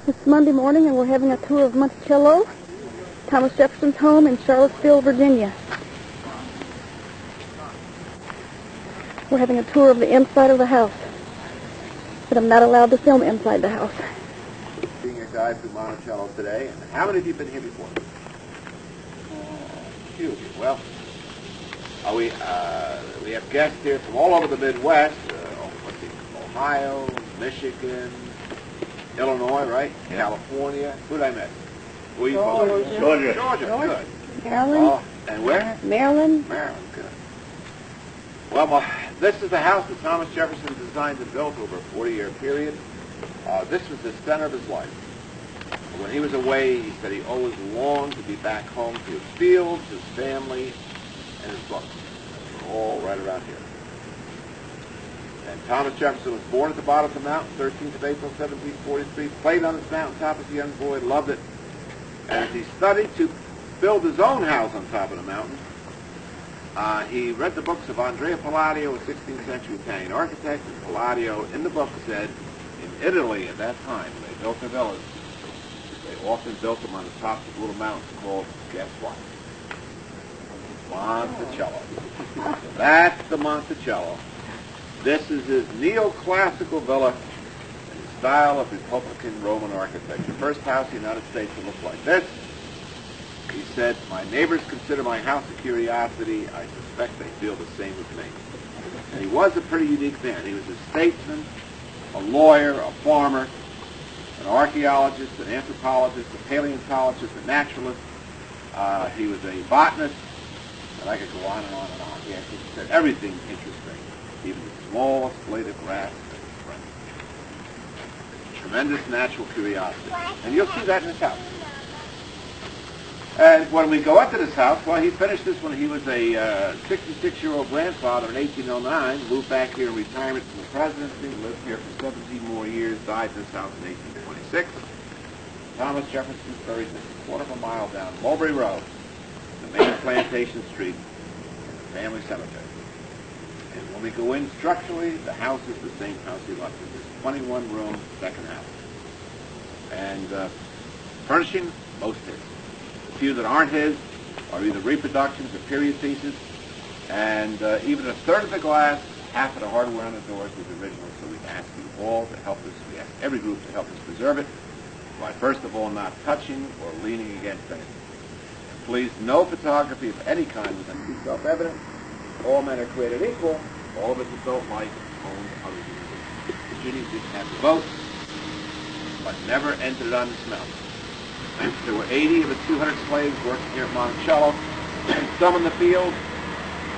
It's Monday morning and we're having a tour of Monticello, Thomas Jefferson's home in Charlottesville, Virginia. We're having a tour of the inside of the house, but I'm not allowed to film inside the house. Being a guide through Monticello today, and how many of you have been here before? A few of you. Well, we have guests here from all over the Midwest, Ohio, Michigan, Illinois, right? Yeah. California. Who did I miss? Who are you from? Georgia. Good. Maryland. And where? Maryland. Maryland. Good. Well, this is the house that Thomas Jefferson designed and built over a 40-year period. This was the center of his life. When he was away, he said he always longed to be back home to his fields, his family, and his books. They're all right around here. And Thomas Jefferson was born at the bottom of the mountain, 13th of April, 1743, played on this mountaintop as a young boy, loved it. And as he studied to build his own house on top of the mountain, he read the books of Andrea Palladio, a 16th century Italian architect, and Palladio in the book said, in Italy at that time, when they built their villas, they often built them on the tops of little mountains called, guess what? Monticello. So that's the Monticello. This is his neoclassical villa in the style of Republican Roman architecture. First house in the United States to look like this. He said, my neighbors consider my house a curiosity. I suspect they feel the same as me. And he was a pretty unique man. He was a statesman, a lawyer, a farmer, an archaeologist, an anthropologist, a paleontologist, a naturalist. He was a botanist, and I could go on and on and on. He actually said everything interesting, even the smallest blade of grass. Tremendous natural curiosity. And you'll see that in his house. And when we go up to this house, well, he finished this when he was a 66-year-old grandfather in 1809, moved back here in retirement from the presidency, lived here for 17 more years, died in this house in 1826. Thomas Jefferson's buried just a quarter of a mile down Mulberry Road, the main Plantation Street, in the family cemetery. And when we go in structurally, the house is the same house he left it. It's 21-room, second house. And furnishing, most his. The few that aren't his are either reproductions or period pieces. And even a third of the glass, half of the hardware on the doors was original. So we ask you all to help us, we ask every group to help us preserve it by first of all not touching or leaning against anything. And please, no photography of any kind within too self-evident. All men are created equal. All of us adult life owned other human beings. Virginia didn't have the vote, but never entered it on this mountain. There were 80 of the 200 slaves working here at Monticello, some in the field,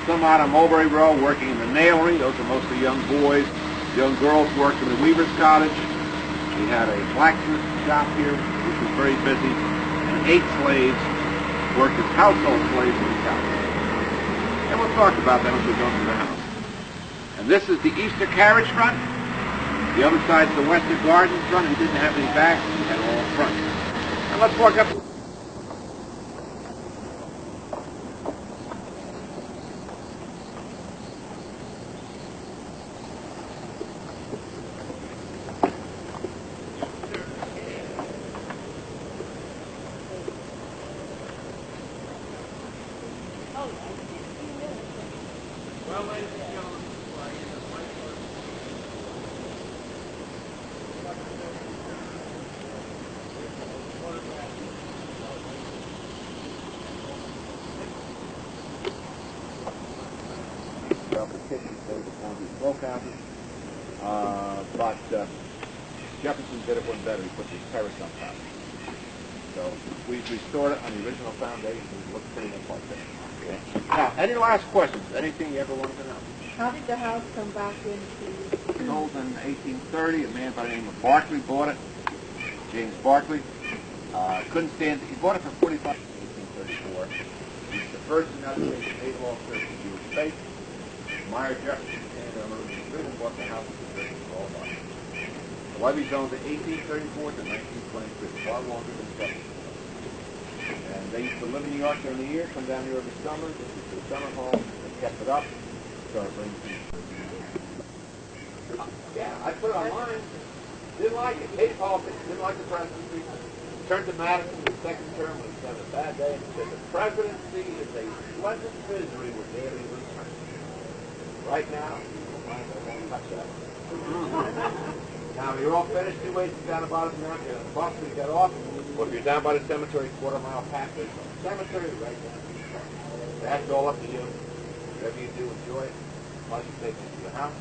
some out on Mulberry Row working in the nailery. Those are mostly young boys. Young girls worked in the weaver's cottage. We had a blacksmith shop here, which was very busy, and 8 slaves worked as household slaves in the house. And we'll talk about that as we go through the house. And this is the Easter carriage front. The other side is the Western Garden front. He didn't have any backs. He had all front. And let's walk up. Well, ladies and gentlemen, but Jefferson did it one better. He put the terrace on top. So we've restored it on the original foundation. It looks pretty much like that. Okay. Now, any last questions? Anything you ever wanted to know? How did the house come back into? Sold in 1830. A man by the name of Barclay bought it. James Barclay. Couldn't stand it. He bought it for $45 in 1834. He's the first United States naval officer to do space. Meyer Jefferson came over and bought the house for all money. The Webby's owned in 1834 to 1923, far longer than Jefferson. And they used to live in New York during the year, come down here every summer. This is the summer home. They kept it up. Started bringing people. Yeah, I put it online. Didn't like it. Hated politics. Didn't like the presidency. Turned to Madison in the second term when he was having a bad day and he said, the presidency is a splendid misery with daily return. Right now, I won't touch that. Now, you're all finished. 2 ways down the bottom now. You're on the bus when you get off. Or if you're down by the cemetery, quarter-mile path, there's a cemetery right down there. That's all up to you. Whatever you do, enjoy it. Why don't you take it to the house?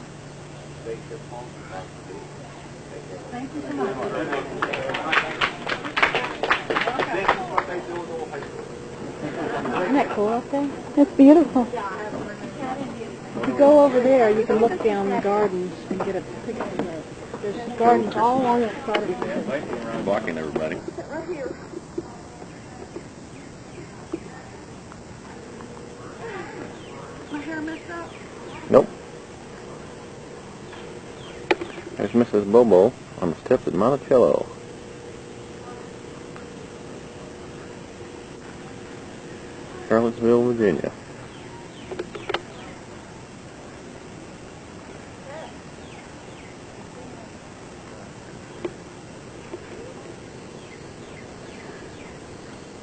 Take your home. Thank you so much. This is what they do with all high school. Isn't that cool up there? It's beautiful. If you go over there, you can look down the gardens and get a picture. There's gardens all along the side of the hill. Blocking everybody. Right here. My hair messed up? Nope. There's Mrs. Bobo on the steps at Monticello. Charlottesville, Virginia.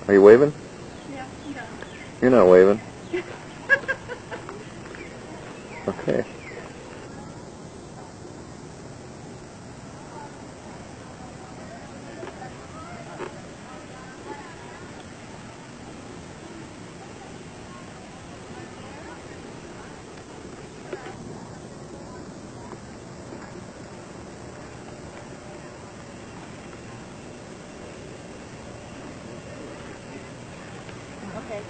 Are you waving? Yeah, I'm done. You're not waving. Okay. Okay.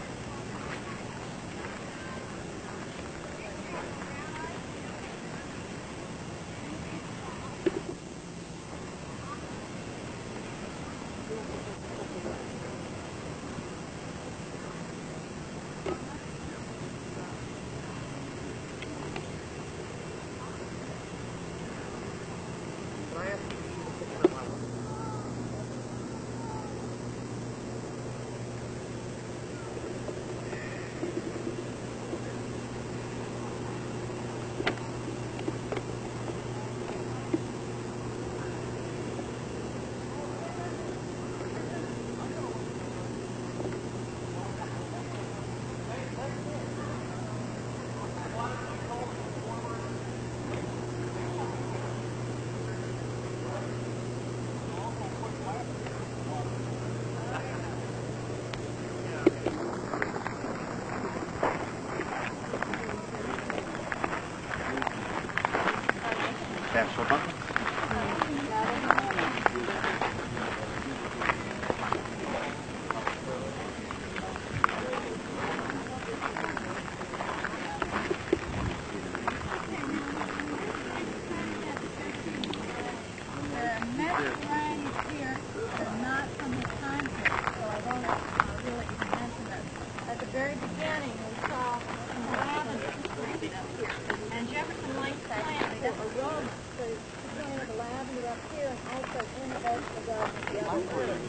Very beginning, we saw some lavender planted up here. And Jefferson liked plants for aroma, so he planted the lavender up here and also in the vegetable garden at the other room.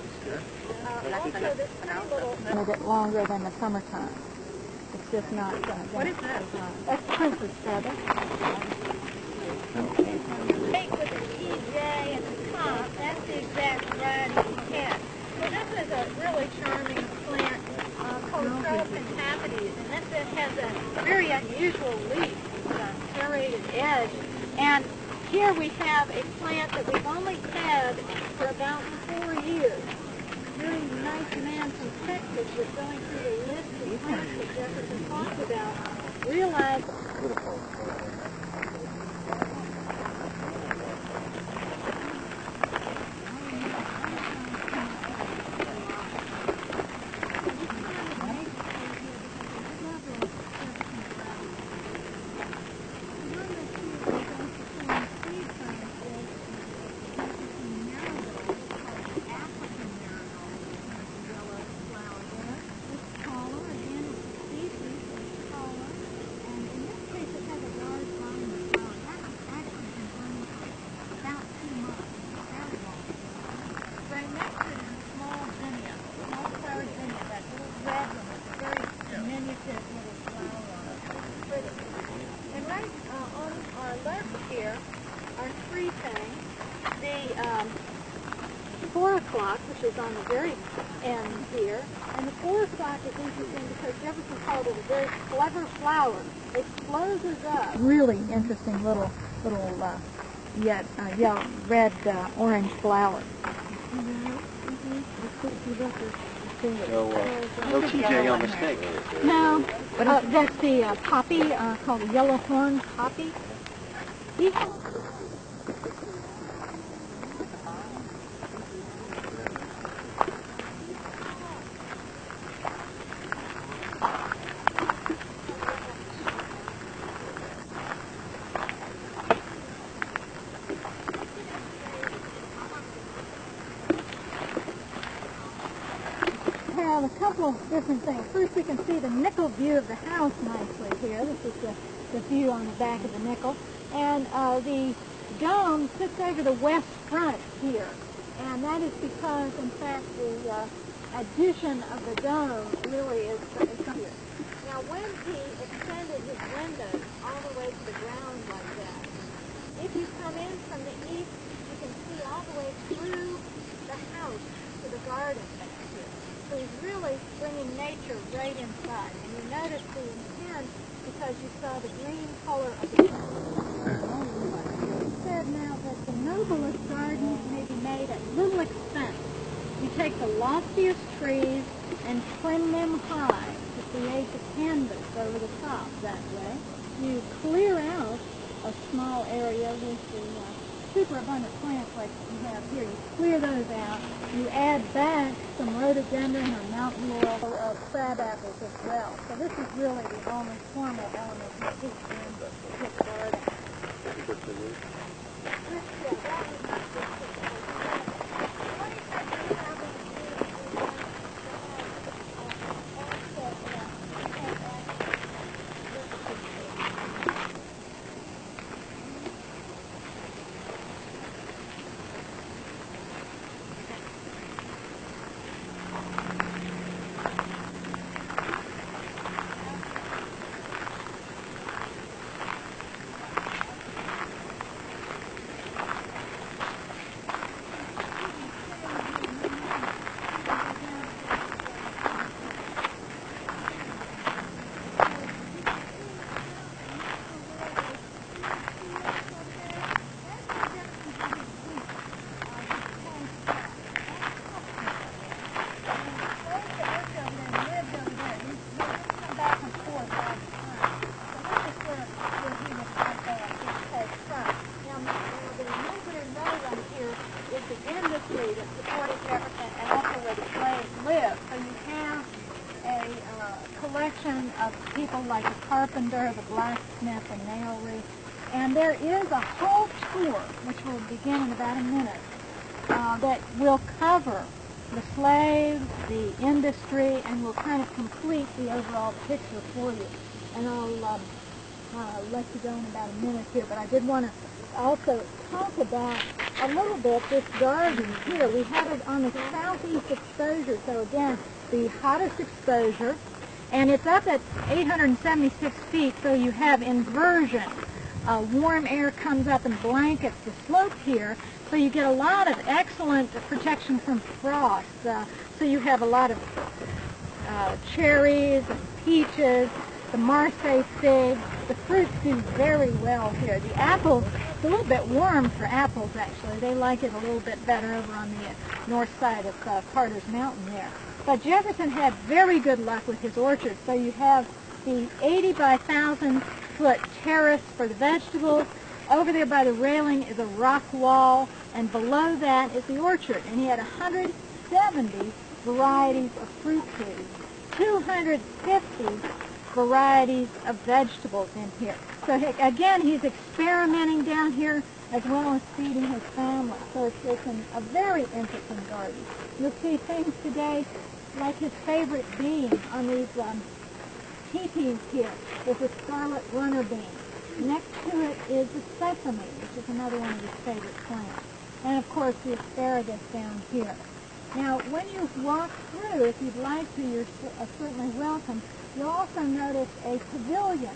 Also, this pretty little... A bit longer than the summertime. It's just not... what is that? That's princess feather. With the TJ and the top, that's the exact variety we had. So this is a really charming plant. Called Pentaphides, and this has a very unusual leaf with a serrated edge. And here we have a plant that we've only had for about 4 years. Very nice man from Texas was going through the list of plants that Jefferson talked about, realized and in this case it has a large o'clock, which is on the very end here. And the 4 o'clock is interesting because Jefferson called it a very clever flower. It closes up. Really interesting little yellow, red, orange flower. No TJ on the snake. No, that's the poppy called the yellow horn poppy. Have a couple of different things. First, we can see the nickel view of the house nicely here. This is the view on the back of the nickel. And the dome sits over the west front here. And that is because, in fact, the addition of the dome really is here. Now, when he extended his windows all the way to the ground like that, if you come in from the east, you can see all the way through the house to the garden back here. So he's really bringing nature right inside. And you notice the intent because you saw the green color of the He said now that the noblest gardens may be made at little expense. You take the loftiest trees and trim them high to create the canvas over the top that way. You clear out a small area with the super abundant plants like you have here. You clear those out. You add back some rhododendron or mountain laurel of crab apples as well. So this is really the only formal element of this garden. Of people like the carpenter, the blacksmith, the nailery. And there is a whole tour, which will begin in about a minute, that will cover the slaves, the industry, and will kind of complete the overall picture for you. And I'll let you go in about a minute here, but I did want to also talk about a little bit this garden here. We have it on the southeast exposure, so again, the hottest exposure. And it's up at 876 feet, so you have inversion. Warm air comes up and blankets the slope here, so you get a lot of excellent protection from frost. So you have a lot of cherries and peaches, the Marseille fig. The fruits do very well here. The apples, it's a little bit warm for apples, actually. They like it a little bit better over on the north side of Carter's Mountain there. But Jefferson had very good luck with his orchard. So you have the 80 by 1,000 foot terrace for the vegetables. Over there by the railing is a rock wall, and below that is the orchard. And he had 170 varieties of fruit trees, 250 varieties of vegetables in here. So again, he's experimenting down here as well as feeding his family. So it's a very interesting garden. You'll see things today like his favorite bean on these teepees here. There's a scarlet runner bean. Next to it is the sesame, which is another one of his favorite plants. And of course the asparagus down here. Now when you walk through, if you'd like to, you're certainly welcome. You'll also notice a pavilion.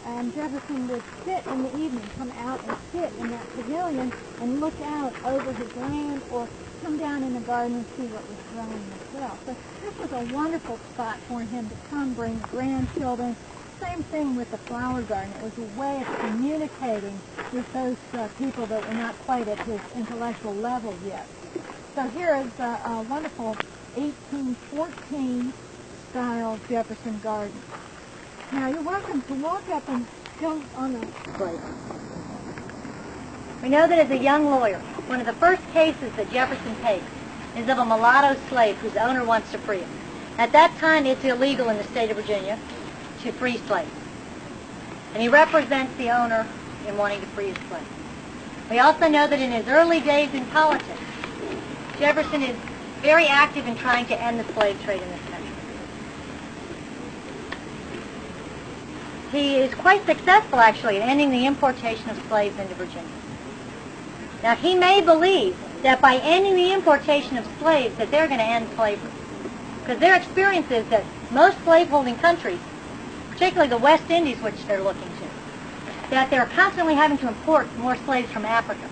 And Jefferson would sit in the evening, come out and sit in that pavilion and look out over his land or come down in the garden and see what was growing as well. So this was a wonderful spot for him to come, bring grandchildren. Same thing with the flower garden. It was a way of communicating with those people that were not quite at his intellectual level yet. So here is a wonderful 1814 style Jefferson garden. Now you're welcome to walk up and go on the slate. We know that as a young lawyer, one of the first cases that Jefferson takes is of a mulatto slave whose owner wants to free him. At that time, it's illegal in the state of Virginia to free slaves. And he represents the owner in wanting to free his slave. We also know that in his early days in politics, Jefferson is very active in trying to end the slave trade in this country. He is quite successful, actually, in ending the importation of slaves into Virginia. Now, he may believe that by ending the importation of slaves that they're going to end slavery. Because their experience is that most slaveholding countries, particularly the West Indies, which they're looking to, that they're constantly having to import more slaves from Africa.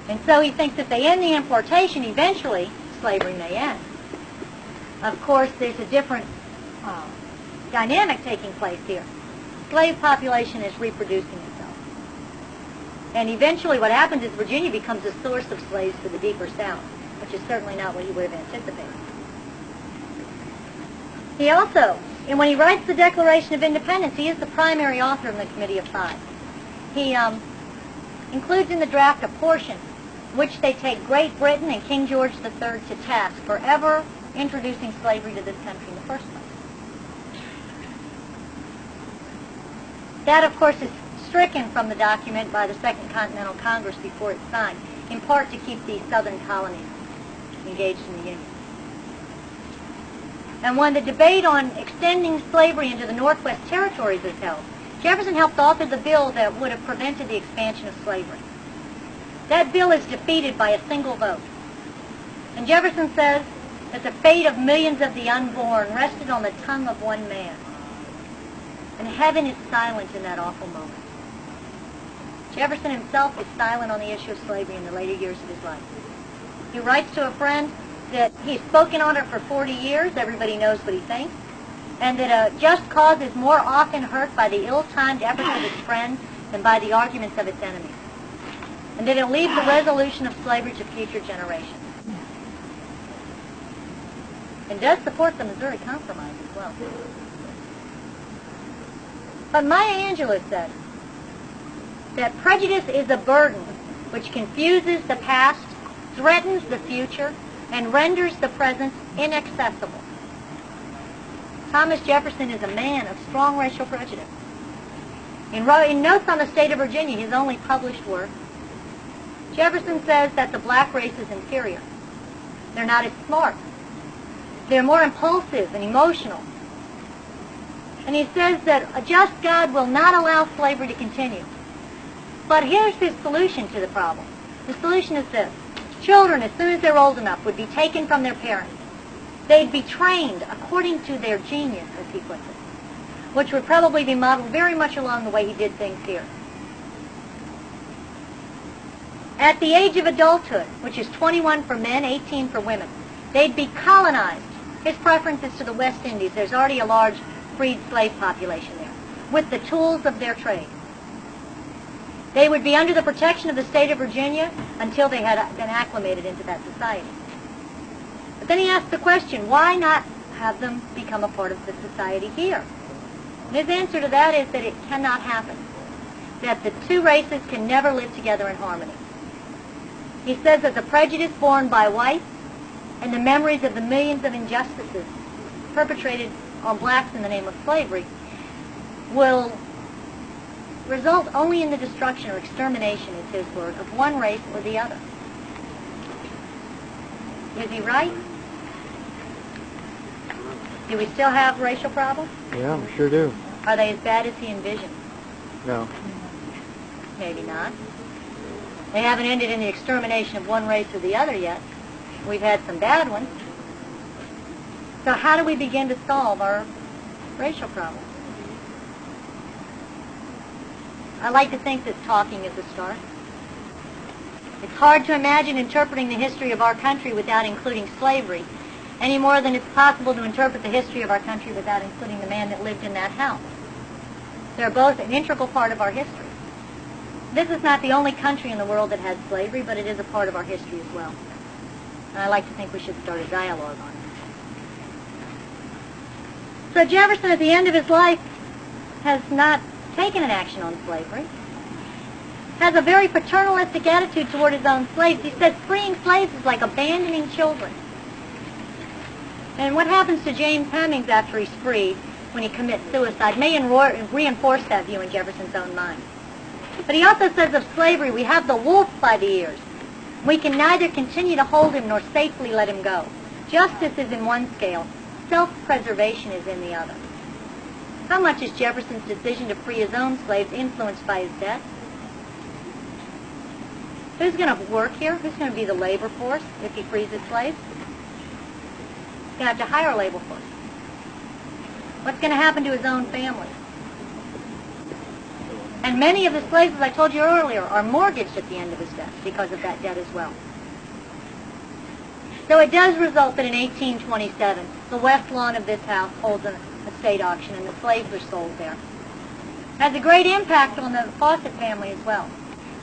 And so he thinks if they end the importation, eventually slavery may end. Of course, there's a different dynamic taking place here. Slave population is reproducing itself. And eventually what happens is Virginia becomes a source of slaves for the deeper South, which is certainly not what he would have anticipated. He also, and when he writes the Declaration of Independence, he is the primary author in the Committee of Five. He includes in the draft a portion which they take Great Britain and King George III to task for ever introducing slavery to this country in the first place. That, of course, is stricken from the document by the Second Continental Congress before it's signed, in part to keep the southern colonies engaged in the Union. And when the debate on extending slavery into the Northwest Territories is held, Jefferson helped author the bill that would have prevented the expansion of slavery. That bill is defeated by a single vote. And Jefferson says that the fate of millions of the unborn rested on the tongue of one man. And heaven is silent in that awful moment. Jefferson himself is silent on the issue of slavery in the later years of his life. He writes to a friend that he's spoken on it for 40 years, everybody knows what he thinks, and that a just cause is more often hurt by the ill-timed efforts of its friends than by the arguments of its enemies, and that it leaves the resolution of slavery to future generations. And does support the Missouri Compromise as well. But Maya Angelou said that prejudice is a burden which confuses the past, threatens the future, and renders the present inaccessible. Thomas Jefferson is a man of strong racial prejudice. In Notes on the State of Virginia, his only published work, Jefferson says that the black race is inferior. They're not as smart. They're more impulsive and emotional. And he says that a just God will not allow slavery to continue. But here's his solution to the problem. The solution is this. Children, as soon as they're old enough, would be taken from their parents. They'd be trained according to their genius, as he puts it, which would probably be modeled very much along the way he did things here. At the age of adulthood, which is 21 for men, 18 for women, they'd be colonized. His preference is to the West Indies. There's already a large freed slave population there, with the tools of their trade. They would be under the protection of the state of Virginia until they had been acclimated into that society. But then he asked the question, why not have them become a part of the society here? And his answer to that is that it cannot happen, that the two races can never live together in harmony. He says that the prejudice borne by whites and the memories of the millions of injustices perpetrated on blacks in the name of slavery will result only in the destruction or extermination, is his word, of one race or the other. Is he right? Do we still have racial problems? Yeah, we sure do. Are they as bad as he envisioned? No. Maybe not. They haven't ended in the extermination of one race or the other yet. We've had some bad ones. So how do we begin to solve our racial problems? I like to think that talking is a start. It's hard to imagine interpreting the history of our country without including slavery, any more than it's possible to interpret the history of our country without including the man that lived in that house. They're both an integral part of our history. This is not the only country in the world that has slavery, but it is a part of our history as well. And I like to think we should start a dialogue on it. So Jefferson, at the end of his life, has not taken an action on slavery, has a very paternalistic attitude toward his own slaves. He says freeing slaves is like abandoning children. And what happens to James Hemings after he's freed, when he commits suicide, may reinforce that view in Jefferson's own mind. But he also says of slavery, we have the wolf by the ears. We can neither continue to hold him nor safely let him go. Justice is in one scale. Self-preservation is in the other. How much is Jefferson's decision to free his own slaves influenced by his death? Who's going to work here? Who's going to be the labor force if he frees his slaves? He's going to have to hire a labor force. What's going to happen to his own family? And many of the slaves, as I told you earlier, are mortgaged at the end of his death because of that debt as well. So it does result that in 1827, the west lawn of this house holds an estate auction and the slaves are sold there. It has a great impact on the Fawcett family as well.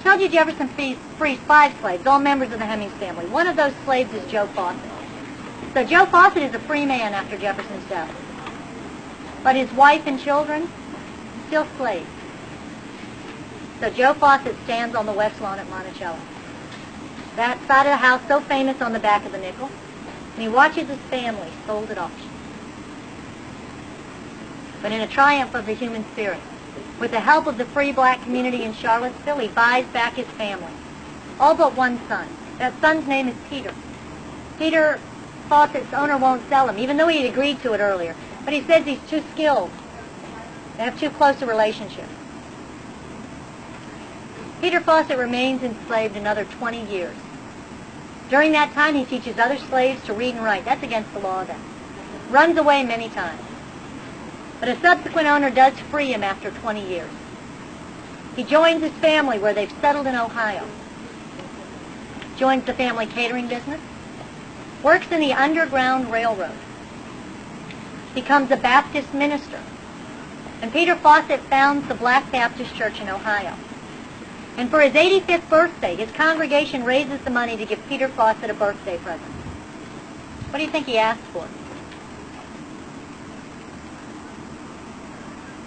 I told you Jefferson frees 5 slaves, all members of the Hemings family. One of those slaves is Joe Fawcett. So Joe Fawcett is a free man after Jefferson's death. But his wife and children, still slaves. So Joe Fawcett stands on the west lawn at Monticello. That side of the house so famous on the back of the nickel. And he watches his family sold at auction. But in a triumph of the human spirit, with the help of the free black community in Charlottesville, he buys back his family. All but one son. That son's name is Peter. Peter Fawcett's owner won't sell him, even though he had agreed to it earlier. But he says he's too skilled. They have too close a relationship. Peter Fawcett remains enslaved another 20 years. During that time, he teaches other slaves to read and write. That's against the law then. Runs away many times. But a subsequent owner does free him after 20 years. He joins his family where they've settled in Ohio. Joins the family catering business. Works in the Underground Railroad. Becomes a Baptist minister. And Peter Fawcett founds the Black Baptist Church in Ohio. And for his 85th birthday, his congregation raises the money to give Peter Fawcett a birthday present. What do you think he asked for?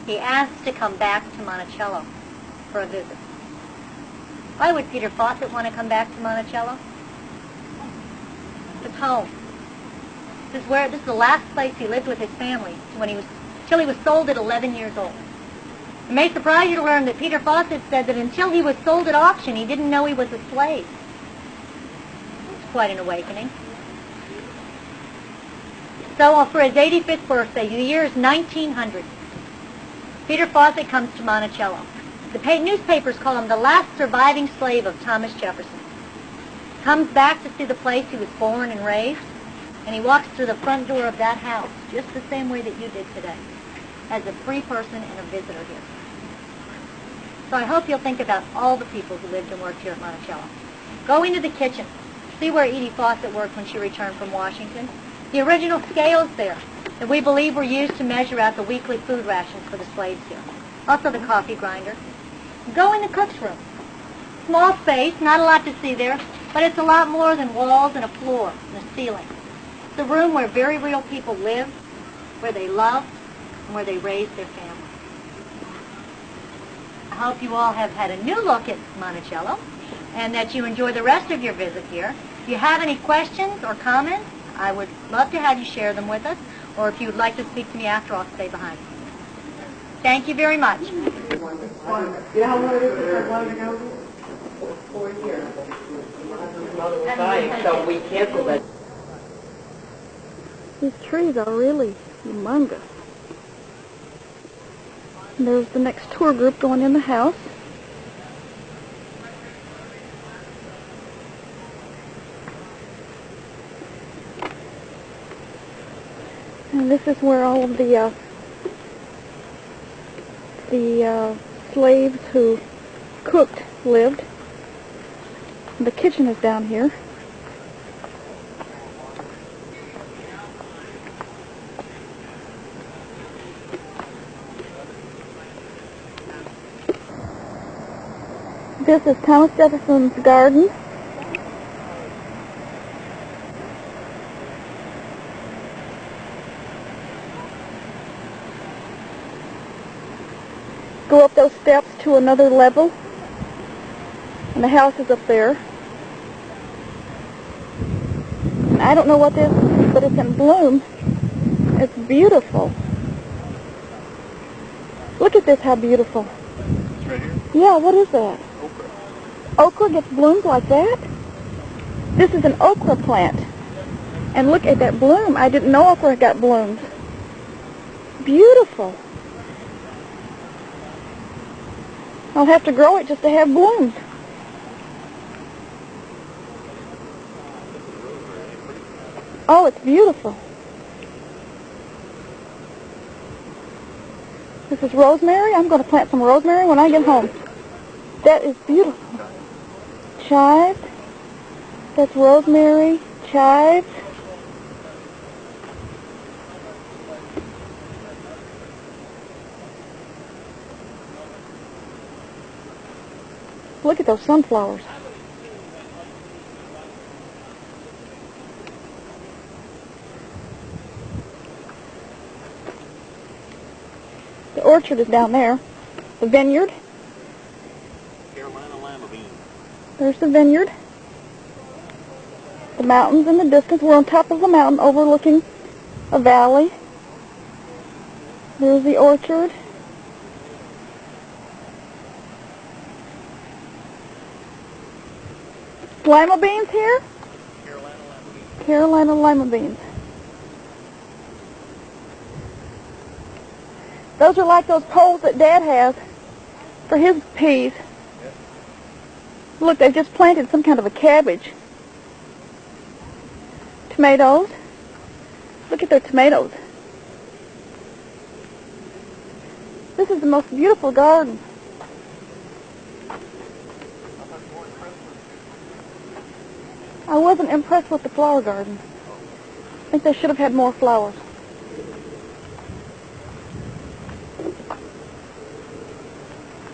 He asked to come back to Monticello for a visit. Why would Peter Fawcett want to come back to Monticello? It's home. This is the last place he lived with his family till he was sold at 11 years old. It may surprise you to learn that Peter Fawcett said that until he was sold at auction, he didn't know he was a slave. It's quite an awakening. So for his 85th birthday, the year is 1900, Peter Fawcett comes to Monticello. The newspapers call him the last surviving slave of Thomas Jefferson. Comes back to see the place he was born and raised, and he walks through the front door of that house just the same way that you did today, as a free person and a visitor here. So I hope you'll think about all the people who lived and worked here at Monticello. Go into the kitchen. See where Edie Fawcett worked when she returned from Washington. The original scales there that we believe were used to measure out the weekly food rations for the slaves here. Also the coffee grinder. Go in the cook's room. Small space, not a lot to see there, but it's a lot more than walls and a floor and a ceiling. It's a room where very real people lived, where they loved, and where they raised their families. I hope you all have had a new look at Monticello and that you enjoy the rest of your visit here. If you have any questions or comments, I would love to have you share them with us, or if you would like to speak to me after, I'll stay behind. Thank you very much. You know how long it is since I wanted to go? 4 years. My husband's mother was dying, so we canceled it. These trees are really humongous. And there's the next tour group going in the house. And this is where all of the slaves who cooked lived. The kitchen is down here. This is Thomas Jefferson's garden. Go up those steps to another level, and the house is up there. And I don't know what this is, but it's in bloom. It's beautiful. Look at this, how beautiful. Right here? Yeah, what is that? Okra. Okra gets blooms like that? This is an okra plant. And look at that bloom. I didn't know okra got blooms. Beautiful. I'll have to grow it just to have blooms. Oh, it's beautiful. This is rosemary. I'm going to plant some rosemary when I get home. That is beautiful. Chives. That's rosemary, chives. Look at those sunflowers. The orchard is down there. The vineyard. Carolina lima bean. There's the vineyard. The mountains in the distance. We're on top of the mountain overlooking a valley. There's the orchard. Lima beans here? Carolina lima bean. Carolina lima beans. Those are like those poles that Dad has for his peas. Look, they just planted some kind of a cabbage. Tomatoes. Look at their tomatoes. This is the most beautiful garden. I wasn't impressed with the flower garden. I think they should have had more flowers.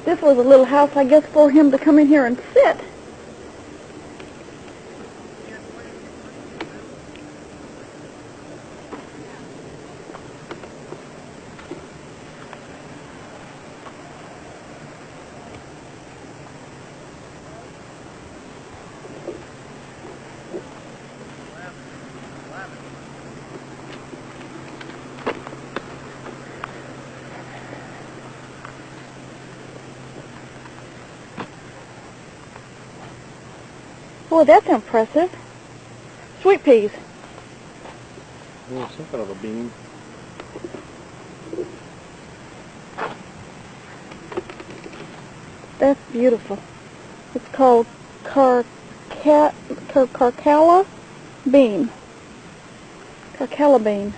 This was a little house, I guess, for him to come in here and sit. Boy, that's impressive. Sweet peas. Yeah, some kind of a bean. That's beautiful. It's called Carcala bean. Carcala bean.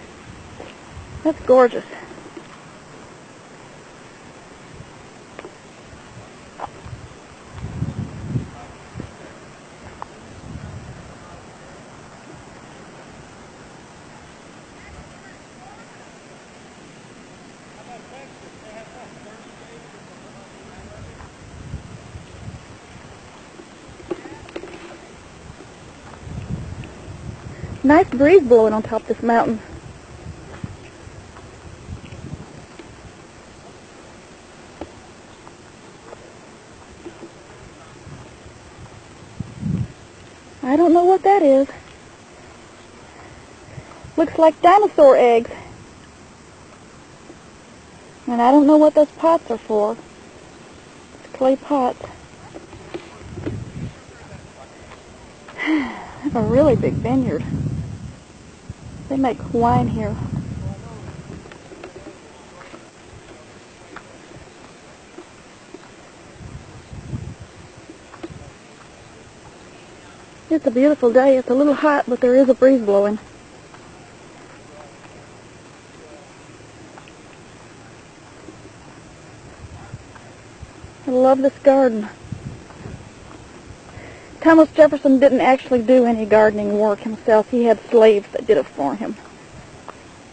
That's gorgeous. Nice breeze blowing on top of this mountain. I don't know what that is. Looks like dinosaur eggs. And I don't know what those pots are for. It's clay pots. I have a really big vineyard. They make wine here. It's a beautiful day. It's a little hot, but there is a breeze blowing. I love this garden. Thomas Jefferson didn't actually do any gardening work himself. He had slaves that did it for him.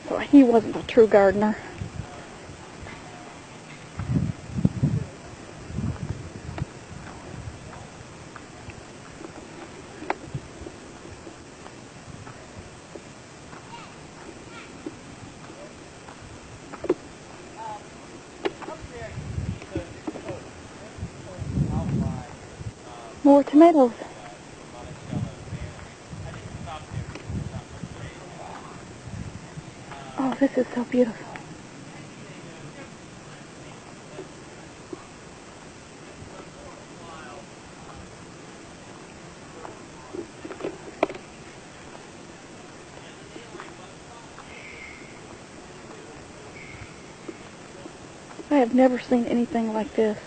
So he wasn't a true gardener. More tomatoes. Oh, this is so beautiful. I have never seen anything like this.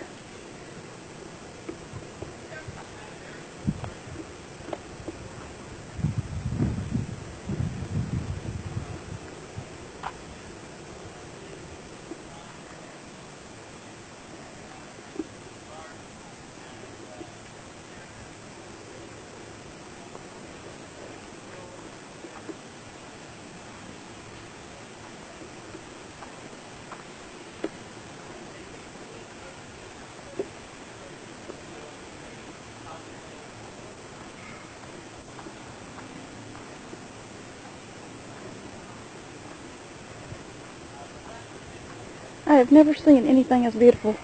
I have never seen anything as beautiful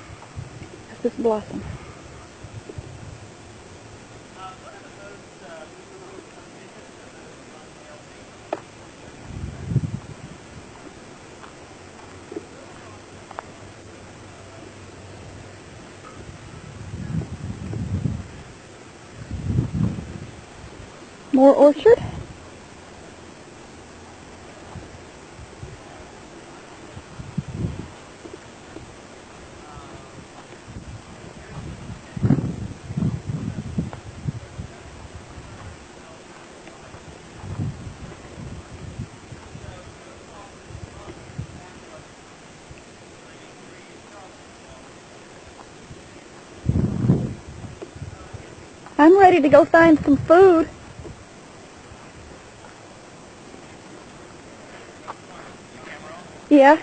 as this blossom. More orchard. I'm ready to go find some food. Yeah.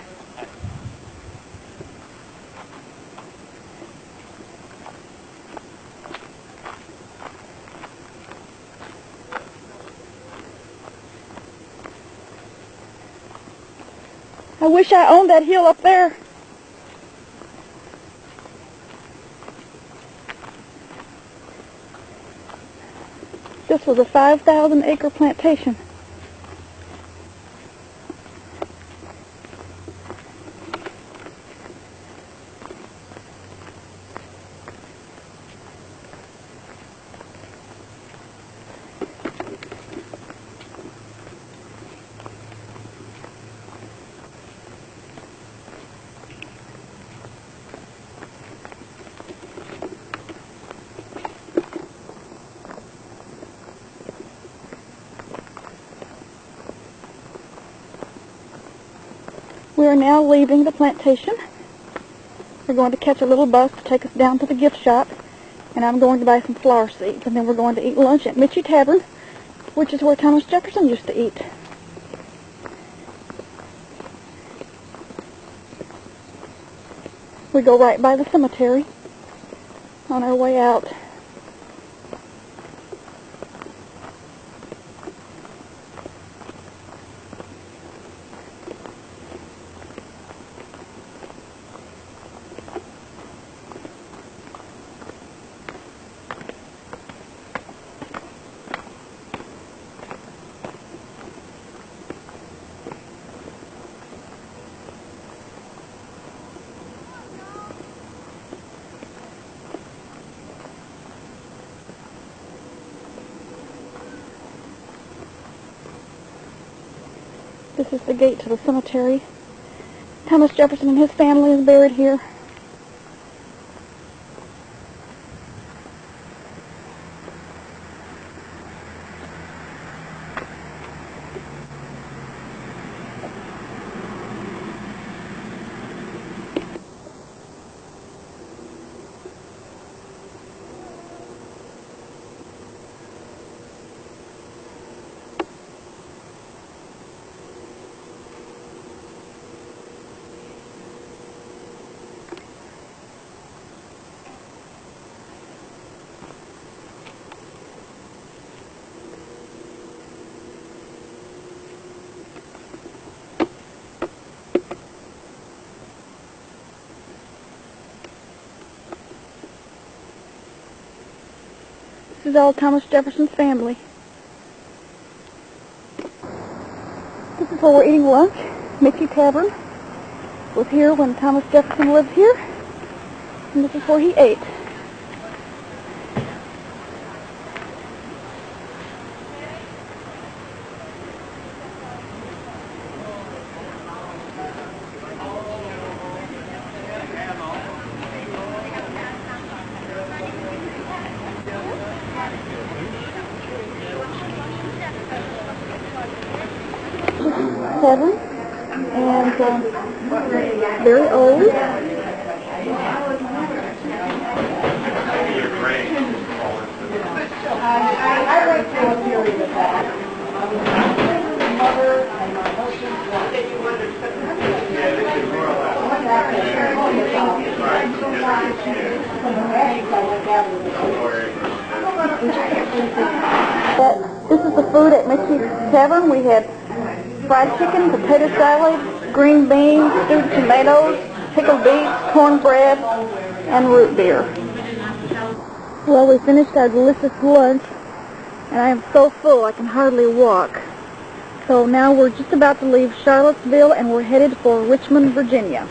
I wish I owned that hill up there. This was a 5,000-acre plantation. We are now leaving the plantation. We're going to catch a little bus to take us down to the gift shop, and I'm going to buy some flower seeds, and then we're going to eat lunch at Mitchie Tavern, which is where Thomas Jefferson used to eat. We go right by the cemetery on our way out. This is the gate to the cemetery. Thomas Jefferson and his family is buried here. is all Thomas Jefferson's family. This is where we're eating lunch. Mickey Tavern was here when Thomas Jefferson lived here, and this is where he ate. Tavern, and very old. I went through a period of that. My mother and my This is the food at Mickey's Tavern. We had fried chicken, potato salad, green beans, stewed tomatoes, pickled beets, cornbread, and root beer. Well, we finished our delicious lunch, and I am so full I can hardly walk. So now we're just about to leave Charlottesville, and we're headed for Richmond, Virginia.